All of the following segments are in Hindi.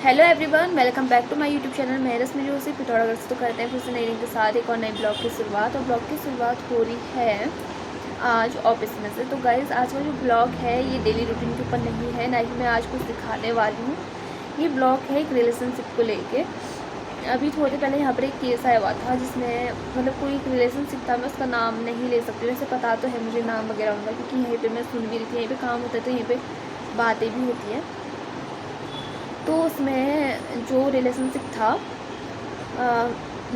Hello everyone, welcome back to my YouTube channel. मैं रश्मि जोशी पिथौरागढ़ से। तो करते हैं फिर से नई दिन के साथ एक और नए ब्लॉग की शुरुआत। और ब्लॉग की शुरुआत हो रही है आज ऑफिस में से। तो गाइज़, आज का जो ब्लॉग है ये डेली रूटीन के ऊपर नहीं है, ना ही मैं आज कुछ दिखाने वाली हूँ। ये ब्लॉग है एक रिलेशनशिप को लेके। अभी थोड़ी देर पहले यहाँ पर एक केस आया हुआ था जिसमें मतलब कोई एक रिलेशनशिप था। मैं उसका नाम नहीं ले सकती, वैसे पता तो है मुझे नाम वगैरह उनका, क्योंकि यहीं पर मैं सुन भी रही थी, यहीं पर काम होता है तो यहीं पर बातें भी होती हैं। तो उसमें जो रिलेशनशिप था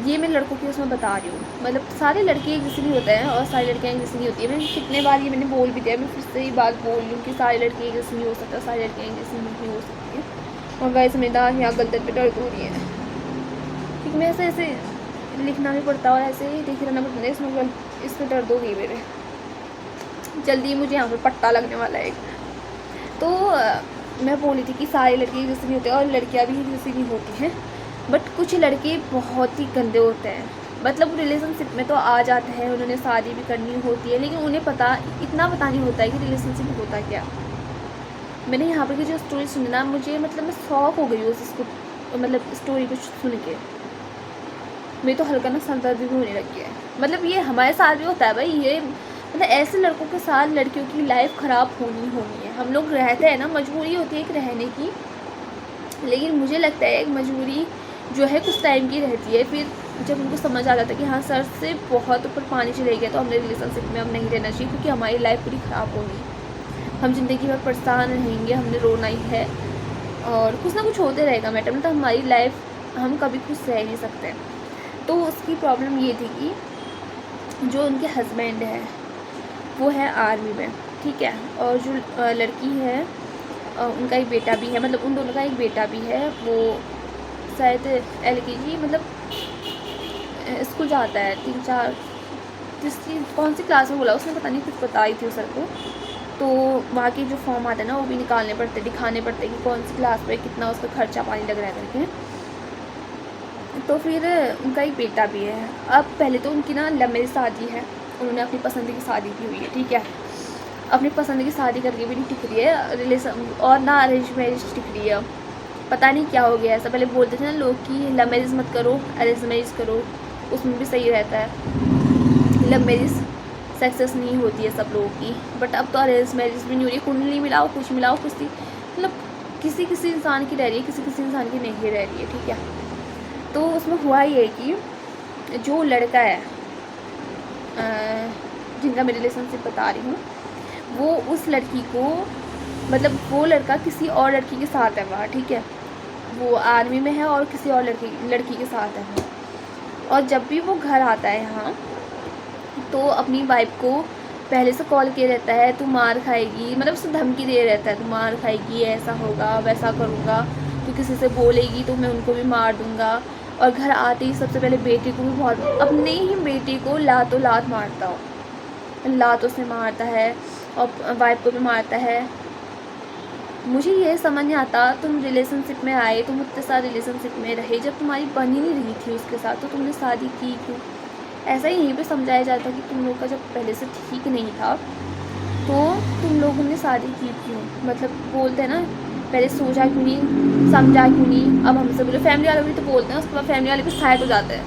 ये मैं लड़कों की उसमें बता रही हूँ। मतलब सारे लड़के एक जैसे नहीं होते हैं और सारी लड़कियाँ एक जैसी नहीं होती है। मैंने कितने बार ये मैंने बोल भी दिया, मैं फिर से ये बात बोल रही हूँ कि सारे लड़के एक जैसे नहीं हो सकता, सारी लड़कियाँ एक जैसी नहीं हो सकती हैं। और गाइस मेरी दांत यहाँ गलत पे दर्द हो रही है, क्योंकि मैं ऐसे ऐसे लिखना भी पड़ता है और ऐसे ही देख रहना पड़ता है। इसमें दर्द हो गई मेरे, जल्दी मुझे यहाँ पर पट्टा लगने वाला है। तो मैं बोली थी कि सारे लड़के एक जैसे नहीं होते और लड़कियाँ भी एक जैसी नहीं होती हैं, बट कुछ लड़के बहुत ही गंदे होते हैं। मतलब रिलेशनशिप में तो आ जाते हैं, उन्होंने शादी भी करनी होती है, लेकिन उन्हें इतना पता नहीं होता है कि रिलेशनशिप होता क्या। मैंने यहाँ पर की जो स्टोरी सुनी ना, मुझे मतलब मैं शॉक हो गई उसको, मतलब स्टोरी को सुन के मेरी तो हल्का ना सर दर्द भी होने लग गया है। मतलब ये हमारे साथ भी होता है भाई। ये मतलब ऐसे लड़कों के साथ लड़कियों की लाइफ ख़राब होनी है। हम लोग रहते हैं ना, मजबूरी होती है एक रहने की, लेकिन मुझे लगता है एक मजबूरी जो है कुछ टाइम की रहती है। फिर जब उनको समझ आ जाता है कि हाँ सर से बहुत ऊपर पानी चले गया, तो हमने रिलेशनशिप में अब नहीं रहना चाहिए, क्योंकि हमारी लाइफ पूरी ख़राब होगी, हम ज़िंदगी भर परेशान रहेंगे, हमने रोना ही है और कुछ ना कुछ होते रहेगा मैटर। मतलब हमारी लाइफ हम कभी खुश रह नहीं सकते। तो उसकी प्रॉब्लम ये थी कि जो उनके हस्बैंड है वो है आर्मी में, ठीक है, और जो लड़की है उनका एक बेटा भी है, मतलब उन दोनों का एक बेटा भी है। वो शायद LKG मतलब स्कूल जाता है, 3-4 तीसरी कौन सी क्लास में बोला उसने, पता नहीं, कुछ बताई थी सर को। तो वहाँ के जो फॉर्म आते हैं ना वो भी निकालने पड़ते, दिखाने पड़ते कि कौन सी क्लास में कितना उसका खर्चा पानी लग रहा है करके। तो फिर उनका एक बेटा भी है। अब पहले तो उनकी ना लव मैरिज शादी है, उन्होंने अपनी पसंद की शादी की हुई है, ठीक है। अपनी पसंद की शादी करके भी नहीं टिक रही है रिलेशन, और ना अरेंज मैरिज टिक रही है। पता नहीं क्या हो गया ऐसा। पहले बोलते थे ना लोग कि लव मैरिज मत करो, अरेंज मैरिज करो, उसमें भी सही रहता है। लव मैरिज सक्सेस नहीं होती है सब लोगों की, बट अब तो अरेंज मैरिज भी नहीं हो रही है। कुंडली मिलाओ, कुछ मिलाओ, कुछ मतलब किसी किसी इंसान की रह रही है, किसी किसी इंसान की नहीं रह रही है, ठीक है। तो उसमें हुआ ये कि जो लड़का है जिनका मैं रिलेशनशिप बता रही हूँ, वो उस लड़की को, मतलब वो लड़का किसी और लड़की के साथ है वहाँ, ठीक है। वो आर्मी में है और किसी और लड़की के साथ है वो। और जब भी वो घर आता है यहाँ, तो अपनी वाइफ को पहले से कॉल किए रहता है, तू मार खाएगी, मतलब उसे धमकी दे रहता है, तू मार खाएगी, ऐसा होगा, वैसा करूँगा, तू किसी से बोलेगी तो मैं उनको भी मार दूँगा। और घर आते ही सबसे पहले बेटे को भी बहुत, अपने ही बेटे को लातों लात मारता हो, लातों से मारता है और वाइफ को भी मारता है। मुझे ये समझ नहीं आता, तुम रिलेशनशिप में आए, तुम उतने सारे रिलेशनशिप में रहे, जब तुम्हारी बन ही नहीं रही थी उसके साथ, तो तुमने शादी की क्यों? ऐसा ही यहीं पे समझाया जाता कि तुम लोग का जब पहले से ठीक नहीं था तो तुम लोगों ने शादी की क्यों? मतलब बोलते हैं ना, पहले सोचा क्यों नहीं, समझा क्यों नहीं। अब हमसे बोले, फैमिली वाले भी तो बोलते हैं, उसके बाद फैमिली वाले भी साइड हो जाते हैं,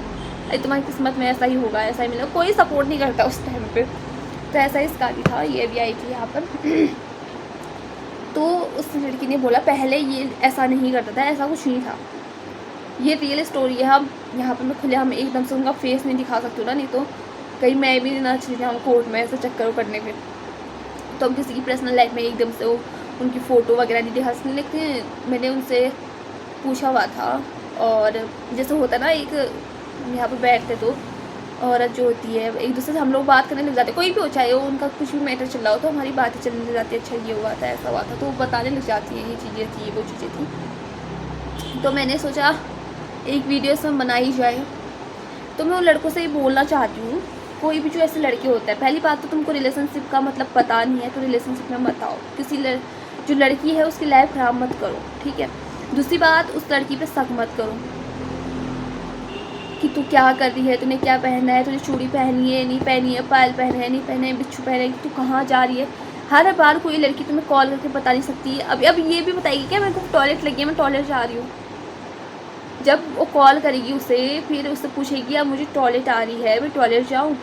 अरे तुम्हारी किस्मत में ऐसा ही होगा, ऐसा ही मिलेगा, कोई सपोर्ट नहीं करता उस टाइम पे। तो ऐसा ही इसका भी था, ये भी आई थी यहाँ पर। तो उस लड़की ने बोला पहले ये ऐसा नहीं करता था, ऐसा कुछ नहीं था, ये रियल स्टोरी है। हम यहाँ पर मैं खुले हम एकदम से उनका फेस नहीं दिखा सकती हूँ ना, नहीं तो कहीं मैं भी ना चली जाऊँ कोर्ट में ऐसे चक्कर करने में। तो हम किसी की पर्सनल लाइफ में एकदम से वो उनकी फ़ोटो वगैरह नहीं दिखा सकते। लेकिन मैंने उनसे पूछा हुआ था, और जैसे होता ना, एक यहाँ पर बैठते तो औरत जो होती है एक दूसरे से हम लोग बात करने लग जाते, कोई भी हो, चाहे वो उनका कुछ भी मैटर चल रहा हो, तो हमारी बातें चलने लग जाती है, अच्छा ये हुआ था, ऐसा हुआ था, तो वो बताने लग जाती है, ये चीज़ें थी, वो चीज़ें थी। तो मैंने सोचा एक वीडियो इसमें बनाई जाए। तो मैं उन लड़कों से ये बोलना चाहती हूँ, कोई भी जो ऐसे लड़के होते हैं, पहली बात तो तुमको रिलेशनशिप का मतलब पता नहीं है, तो रिलेशनशिप में मत आओ। जो लड़की है उसकी लाइफ ख़राब मत करो, ठीक है। दूसरी बात, उस लड़की पे शक मत करो कि तू क्या कर रही है, तूने क्या पहना है, तुझे चूड़ी पहनी है नहीं पहनी है, पायल पहने है नहीं पहने, बिच्छू पहने, तू कहाँ जा रही है। हर बार कोई लड़की तुम्हें कॉल करके बता नहीं सकती है। अब ये भी बताएगी क्या मेरे को टॉयलेट लगी है, मैं टॉयलेट जा रही हूँ, जब वो कॉल करेगी उसे, फिर उससे पूछेगी अब मुझे टॉयलेट आ रही है, मैं टॉयलेट जाऊँ,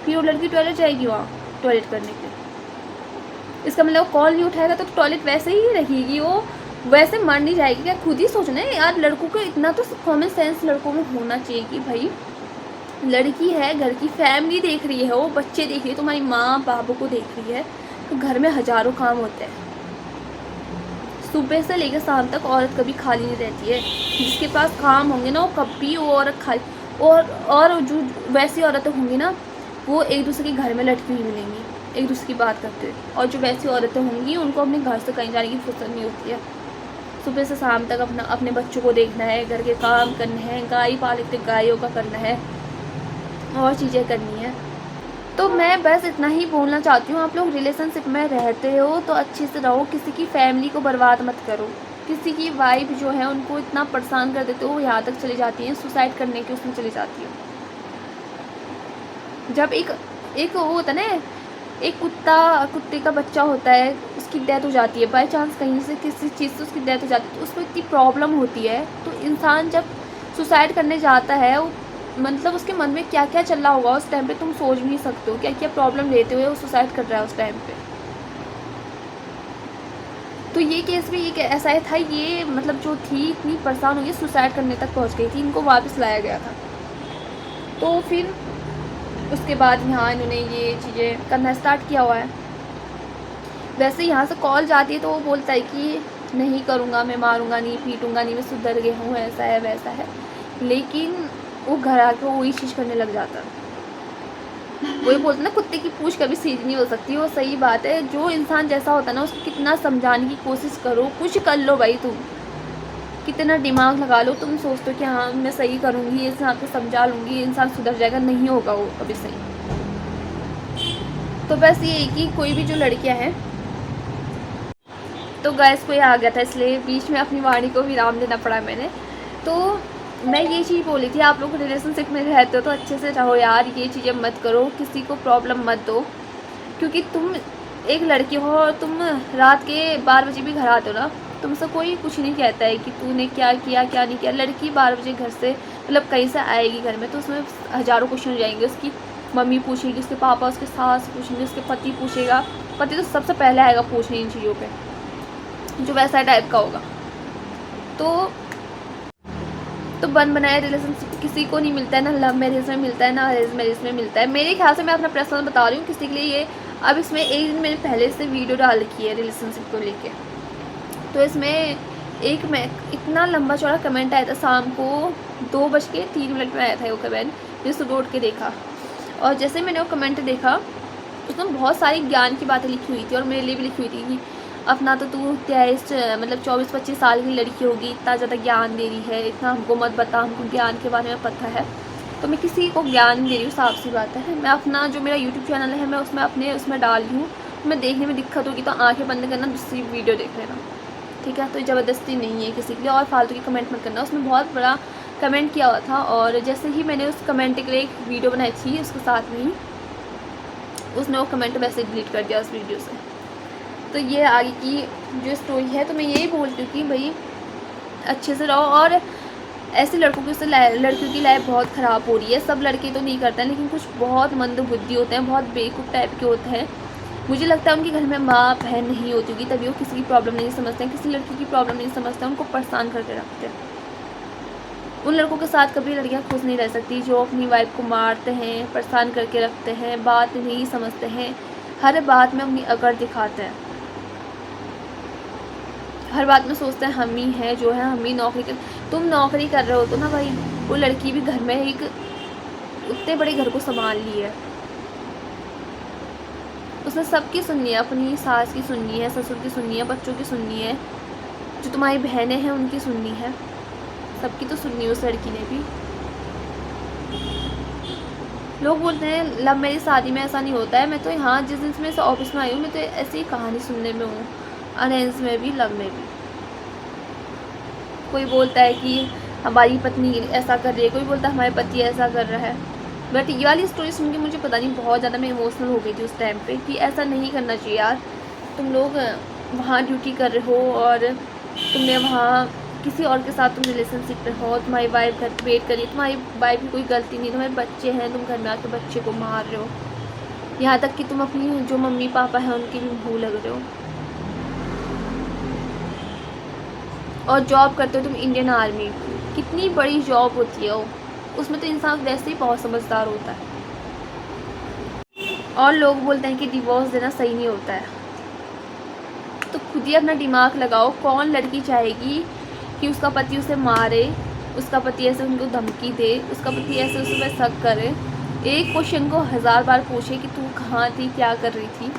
फिर वो लड़की टॉयलेट जाएगी वहाँ टॉयलेट करने के लिए। इसका मतलब कॉल नहीं उठाएगा तो टॉयलेट वैसे ही रखेगी, वो वैसे मर नहीं जाएगी क्या? खुद ही सोचना है यार, लड़कों को इतना तो कॉमन सेंस लड़कों में होना चाहिए कि भाई लड़की है, घर की फैमिली देख रही है, वो बच्चे देख रही है, तुम्हारी माँ बाबू को देख रही है, तो घर में हज़ारों काम होते हैं। सुबह से लेकर शाम तक औरत कभी खाली नहीं रहती है। जिसके पास काम होंगे ना, वो कभी वो औरत खाली, और जो वैसी औरतें होंगी ना, वो एक दूसरे के घर में लटकी हुई मिलेंगी एक दूसरे की बात करते हुए। और जो वैसी औरतें होंगी उनको अपने घर से कहीं जाने की फुर्सत नहीं होती है। सुबह से शाम तक अपने बच्चों को देखना है, घर के काम करने हैं, गाय पालते गायों का करना है, और चीज़ें करनी है। तो मैं बस इतना ही बोलना चाहती हूँ, आप लोग रिलेशनशिप में रहते हो तो अच्छे से रहो, किसी की फैमिली को बर्बाद मत करो। किसी की वाइफ जो है उनको इतना परेशान कर देते हो, वो यहाँ तक चली जाती हैं सुसाइड करने के उसमें चली जाती है। जब एक वो होता है ना, एक कुत्ते का बच्चा होता है, उसकी डेथ हो जाती है बाय चांस, कहीं से किसी चीज़ से उसकी डेथ हो जाती है, तो उसको इतनी प्रॉब्लम होती है। तो इंसान जब सुसाइड करने जाता है, मतलब उसके मन में क्या क्या चल रहा होगा उस टाइम पे, तुम सोच भी नहीं सकते हो क्या क्या प्रॉब्लम लेते हुए वो सुसाइड कर रहा है उस टाइम पे। तो ये केस भी एक ऐसा ही था, ये मतलब जो थी इतनी परेशान हुई, सुसाइड करने तक पहुंच गई थी, इनको वापस लाया गया था। तो फिर उसके बाद यहाँ इन्होंने ये चीज़ें करना स्टार्ट किया हुआ है। वैसे यहाँ से कॉल जाती है तो वो बोलता है कि नहीं करूँगा, मैं मारूँगा नहीं, पीटूँगा नहीं, मैं सुधर गया हूँ, ऐसा है वैसा है। लेकिन वो घर आके वही चीज़ करने लग जाता है। वही बोलते ना, कुत्ते की पूंछ कभी सीधी नहीं हो सकती। वो सही बात है, जो इंसान जैसा होता है ना उसको कितना समझाने की कोशिश करो, कुछ कर लो भाई, तुम कितना दिमाग लगा लो, तुम सोचते हो कि हाँ मैं सही करूँगी, इंसान को समझा लूँगी, इंसान सुधर जाएगा, नहीं होगा वो कभी सही। तो बस ये है कि कोई भी जो लड़कियाँ हैं, तो गैस कोई आ गया था इसलिए बीच में अपनी वाणी को विराम देना पड़ा मैंने। तो मैं ये चीज़ बोली थी, आप लोग रिलेशनशिप में रहते हो तो अच्छे से रहो यार, ये चीज़ें मत करो, किसी को प्रॉब्लम मत दो। क्योंकि तुम एक लड़की हो और तुम रात के 12 बजे भी घर आते हो ना, तुमसे कोई कुछ नहीं कहता है कि तूने क्या किया क्या नहीं किया। लड़की 12 बजे घर से मतलब कहीं से आएगी घर में, तो उसमें हज़ारों क्वेश्चन हो जाएंगे। उसकी मम्मी पूछेगी, उसके पापा, उसके सास पूछेंगे, उसके पति पूछेगा। पति तो सबसे पहले आएगा पूछने इन चीज़ों पर, जो वैसा टाइप का होगा। तो बन बनाए रिलेशनशिप किसी को नहीं मिलता है, ना लव मैरिज में मिलता है, ना अरेंज मैरिज में मिलता है। मेरे ख्याल से मैं अपना पर्सनल बता रही हूँ, किसी के लिए ये अब इसमें एक दिन मैंने पहले से वीडियो डाल रखी है रिलेशनशिप को लेके। तो इसमें एक मैं इतना लंबा चौड़ा कमेंट आया था, शाम को 2:03 में आया था वो कमेंट, मैंने सुबह उठ के देखा। और जैसे मैंने वो कमेंट देखा, उसमें बहुत सारी ज्ञान की बातें लिखी हुई थी, और मेरे लिए भी लिखी हुई थी कि अपना तो तू 24-25 साल की लड़की होगी, इतना ज़्यादा ज्ञान दे रही है, इतना हमको मत बता, हमको ज्ञान के बारे में पता है। तो मैं किसी को ज्ञान नहीं दे रही हूँ, साफ सी बात है। मैं अपना जो मेरा यूट्यूब चैनल है, मैं उसमें डाल रही हूँ। मैं देखने में दिक्कत होगी तो आंखें बंद करना, दूसरी वीडियो देख लेना, ठीक है। तो ज़बरदस्ती नहीं है किसी के लिए, और फालतू की कमेंट मत करना। उसमें बहुत बड़ा कमेंट किया हुआ था, और जैसे ही मैंने उस कमेंट के लिए एक वीडियो बनाई थी, उसके साथ में ही उसने वो कमेंट वैसे डिलीट कर दिया उस वीडियो से। तो ये आगे की जो स्टोरी है, तो मैं यही बोलती हूँ कि भाई अच्छे से रहो। और ऐसे लड़कियों की लाइफ बहुत ख़राब हो रही है। सब लड़के तो नहीं करते हैं, लेकिन कुछ बहुत मंद बुद्धि होते हैं, बहुत बेवकूफ़ टाइप के होते हैं। मुझे लगता है उनके घर में माँ बहन नहीं होती होगी, तभी वो किसी की प्रॉब्लम नहीं समझते हैं, किसी लड़की की प्रॉब्लम नहीं समझते हैं, उनको परेशान करके रखते हैं। उन लड़कों के साथ कभी लड़कियां खुश नहीं रह सकती जो अपनी वाइफ को मारते हैं, परेशान करके रखते हैं, बात नहीं समझते हैं, हर बात में अपनी अकड़ दिखाते हैं, हर बात में सोचते हैं हम ही हैं जो है, हम ही नौकरी कर। तुम नौकरी कर रहे हो तो ना भाई, वो लड़की भी घर में एक उतने बड़े घर को संभाल ली है, उसने सबकी सुननी है, अपनी सास की सुननी है, ससुर की सुननी है, बच्चों की सुननी है, जो तुम्हारी बहनें हैं उनकी सुननी है, सबकी तो सुननी है उस लड़की ने भी। लोग बोलते हैं लव मेरी शादी में ऐसा नहीं होता है। मैं तो यहाँ जिस दिन से मैं ऑफिस में आई हूँ, मैं तो ऐसी ही कहानी सुनने में हूँ, अरेंज में भी लव में भी। कोई बोलता है कि हमारी पत्नी ऐसा कर रही है, कोई बोलता है हमारे पति ऐसा कर रहा है। बट ये वाली स्टोरी सुन के मुझे पता नहीं, बहुत ज़्यादा मैं इमोशनल हो गई थी उस टाइम पे कि ऐसा नहीं करना चाहिए यार। तुम लोग वहाँ ड्यूटी कर रहे हो और तुमने वहाँ किसी और के साथ तुम रिलेशनशिप में हो, तुम्हारी वाइफ घर पे वेट करिए, तुम्हारी वाइफ की कोई गलती नहीं, तुम्हारे बच्चे हैं, तुम घर में आके बच्चे को मार रहे हो, यहाँ तक कि तुम अपनी जो मम्मी पापा हैं उनकी भी मुँह लग रहे हो, और जॉब करते हो तुम इंडियन आर्मी, कितनी बड़ी जॉब होती है वो, उसमें तो इंसान वैसे ही बहुत समझदार होता है। और लोग बोलते हैं कि डिवोर्स देना सही नहीं होता है, तो खुद ही अपना दिमाग लगाओ। कौन लड़की चाहेगी कि उसका पति उसे मारे, उसका पति ऐसे उनको धमकी दे, उसका पति ऐसे उस पर शक करे, एक क्वेश्चन को 1000 बार पूछे कि तू कहाँ थी, क्या कर रही थी।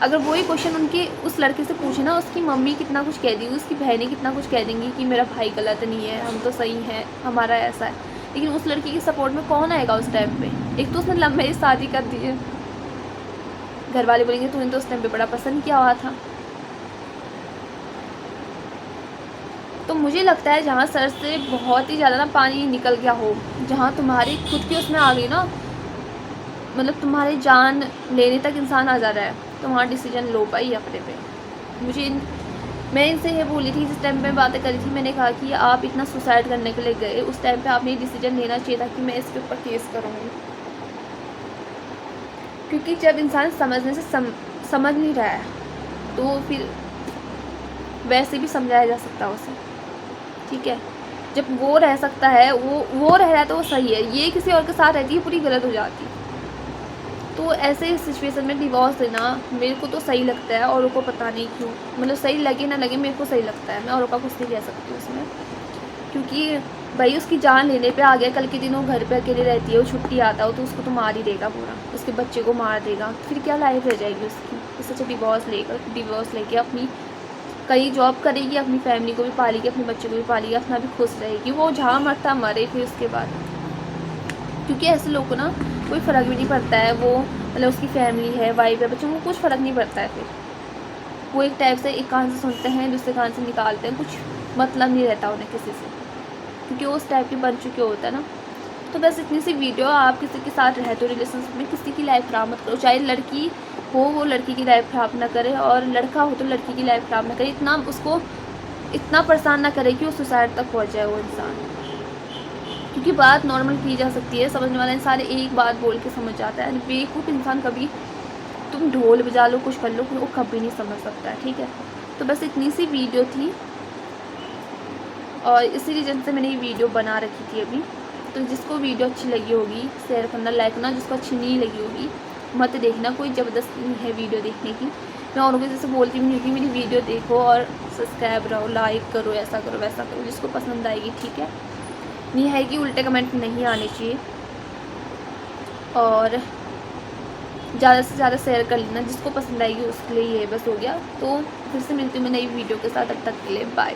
अगर वही क्वेश्चन उनके उस लड़के से पूछे ना, उसकी मम्मी कितना कुछ कह देगी, उसकी बहनें कितना कुछ कह देंगी कि मेरा भाई गलत नहीं है, हम तो सही हैं, हमारा ऐसा है, लेकिन उस लड़की के सपोर्ट में कौन आएगा उस टाइम पे। एक तो उसने लव मैरिज शादी कर दी है, घर वाले बोलेंगे तूने तो उस टाइम पे बड़ा पसंद किया हुआ था। तो मुझे लगता है जहाँ सर से बहुत ही ज़्यादा ना पानी निकल गया हो, जहाँ तुम्हारी खुद की उसमें आ गई ना, मतलब तुम्हारी जान लेने तक इंसान आ जा रहा है, तो वहाँ डिसीजन लो पाई अपने पे। मैं इनसे ये बोली थी, जिस टाइम पे बातें करी थी, मैंने कहा कि आप इतना सुसाइड करने के लिए गए, उस टाइम पे आपने डिसीजन लेना चाहिए था कि मैं इसके ऊपर केस करूँगी। क्योंकि जब इंसान समझने से समझ नहीं रहा है, तो फिर वैसे भी समझाया जा सकता है उसे, ठीक है। जब वो रह सकता है, वो रह रहा है तो वो सही है, ये किसी और के साथ रहती है पूरी गलत हो जाती। तो ऐसे सिचुएशन में डिवोर्स देना मेरे को तो सही लगता है, औरों को पता नहीं क्यों, मतलब सही लगे ना लगे, मेरे को सही लगता है, मैं औरों का कुछ नहीं कह सकती उसमें। क्योंकि भाई उसकी जान लेने पे आ गया, कल के दिन वो घर पे अकेले रहती है, वो छुट्टी आता हो तो उसको तो मार ही देगा पूरा, उसके बच्चे को मार देगा, फिर क्या लाइफ रह जाएगी उसकी। इससे अच्छा डिवोर्स लेके अपनी कहीं जॉब करेगी, अपनी फैमिली को भी पालेगी, अपने बच्चे को भी पालेगी, अपना भी खुश रहेगी, वो जहाँ मरता मरे फिर उसके बाद। क्योंकि ऐसे लोग को ना कोई फ़र्क भी नहीं पड़ता है, वो मतलब उसकी फैमिली है, वाइफ है, बच्चों को कुछ फ़र्क नहीं पड़ता है। फिर वो एक टाइप से एक कान से सुनते हैं, दूसरे कान से निकालते हैं, कुछ मतलब नहीं रहता उन्हें किसी से, क्योंकि वो उस टाइप के बन चुके होता है ना। तो बस इतनी सी वीडियो, आप किसी के साथ रहते हो रिलेशनशिप में, किसी की लाइफ ख़राब मत करो, चाहे लड़की हो वो लड़की की लाइफ ख़राब ना करे, और लड़का हो तो लड़की की लाइफ ख़राब ना करे, इतना उसको इतना परेशान ना करे कि वो सुसाइड तक पहुंच जाए वो इंसान। क्योंकि बात नॉर्मल की जा सकती है, समझने वाला इंसान एक बात बोल के समझ जाता है, बेवकूफ़ इंसान कभी, तुम ढोल बजा लो कुछ कर लो, वो कभी नहीं समझ सकता है, ठीक है। तो बस इतनी सी वीडियो थी, और इसी रीज़न से मैंने ये वीडियो बना रखी थी अभी। तो जिसको वीडियो अच्छी लगी होगी शेयर करना, लाइक करना, जिसको अच्छी नहीं लगी होगी मत देखना, कोई ज़बरदस्ती नहीं है वीडियो देखने की। मैं औरों को जैसे बोलती भी नहीं कि मेरी वीडियो देखो और सब्सक्राइब रहो, लाइक करो, ऐसा करो वैसा करो, जिसको पसंद आएगी ठीक है, नहीं है कि उल्टे कमेंट नहीं आने चाहिए। और ज़्यादा से ज़्यादा शेयर कर लेना, जिसको पसंद आएगी उसके लिए ये बस हो गया। तो फिर से मिलती हूँ मैं नई वीडियो के साथ, तब तक के लिए बाय।